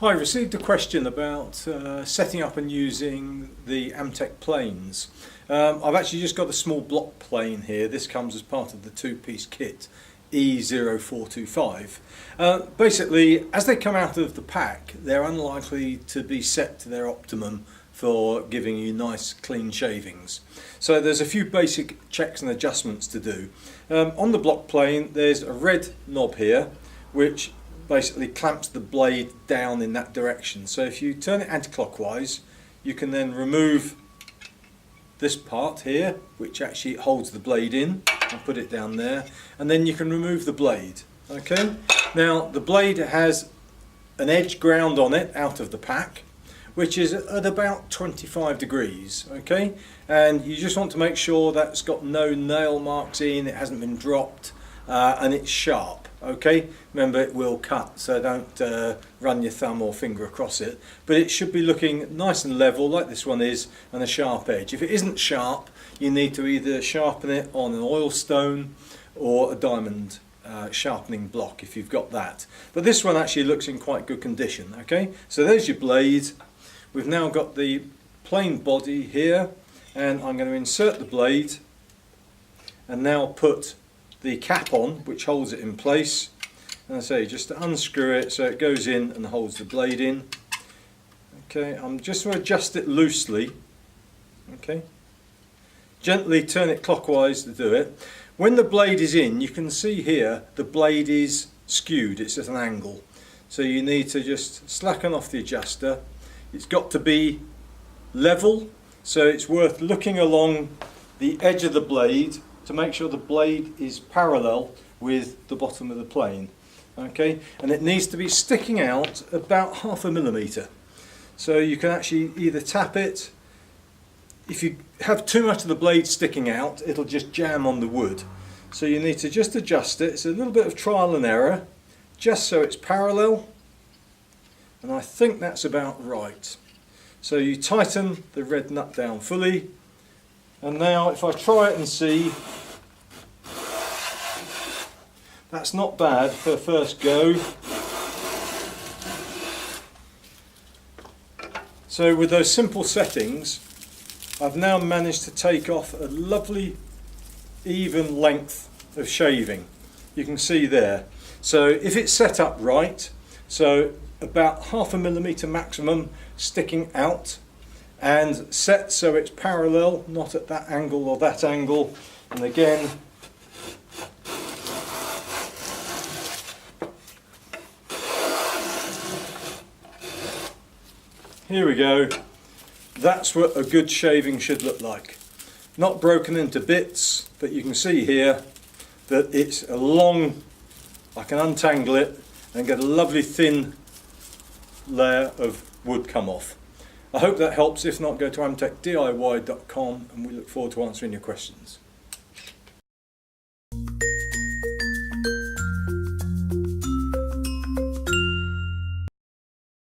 Hi, I received a question about setting up and using the Amtech planes. I've actually just got a small block plane here. This comes as part of the two-piece kit E0425. Basically, as they come out of the pack, they're unlikely to be set to their optimum for giving you nice clean shavings. So there's a few basic checks and adjustments to do. On the block plane, there's a red knob here which basically clamps the blade down in that direction. So if you turn it anti-clockwise, you can then remove this part here, which actually holds the blade in, and put it down there, and then you can remove the blade. Okay. Now the blade has an edge ground on it out of the pack, which is at about 25 degrees. Okay, and you just want to make sure that's got no nail marks in, it hasn't been dropped, and it's sharp. Okay, remember it will cut, so don't run your thumb or finger across it, but it should be looking nice and level like this one is, and a sharp edge. If it isn't sharp, you need to either sharpen it on an oil stone or a diamond sharpening block if you've got that. But this one actually looks in quite good condition. Okay, so there's your blade. We've now got the plain body here, and I'm going to insert the blade and now put the cap on, which holds it in place. And I say just to unscrew it so it goes in and holds the blade in. Okay, I'm just going to adjust it loosely. Okay, gently turn it clockwise to do it. When the blade is in, you can see here the blade is skewed, it's at an angle. So you need to just slacken off the adjuster. It's got to be level, so it's worth looking along the edge of the blade to make sure the blade is parallel with the bottom of the plane. Okay, and it needs to be sticking out about 0.5 millimeter. So you can actually either tap it. If you have too much of the blade sticking out, it'll just jam on the wood. So you need to just adjust it. It's a little bit of trial and error, just so it's parallel. And I think that's about right. So you tighten the red nut down fully. And now if I try it and see, that's not bad for a first go. So with those simple settings, I've now managed to take off a lovely even length of shaving. You can see there. So if it's set up right, so about 0.5 millimeter maximum sticking out, and set so it's parallel, not at that angle or that angle. And again, here we go. That's what a good shaving should look like. Not broken into bits, but you can see here that it's a long, I can untangle it and get a lovely thin layer of wood come off. I hope that helps. If not, go to amtechdiy.com and we look forward to answering your questions.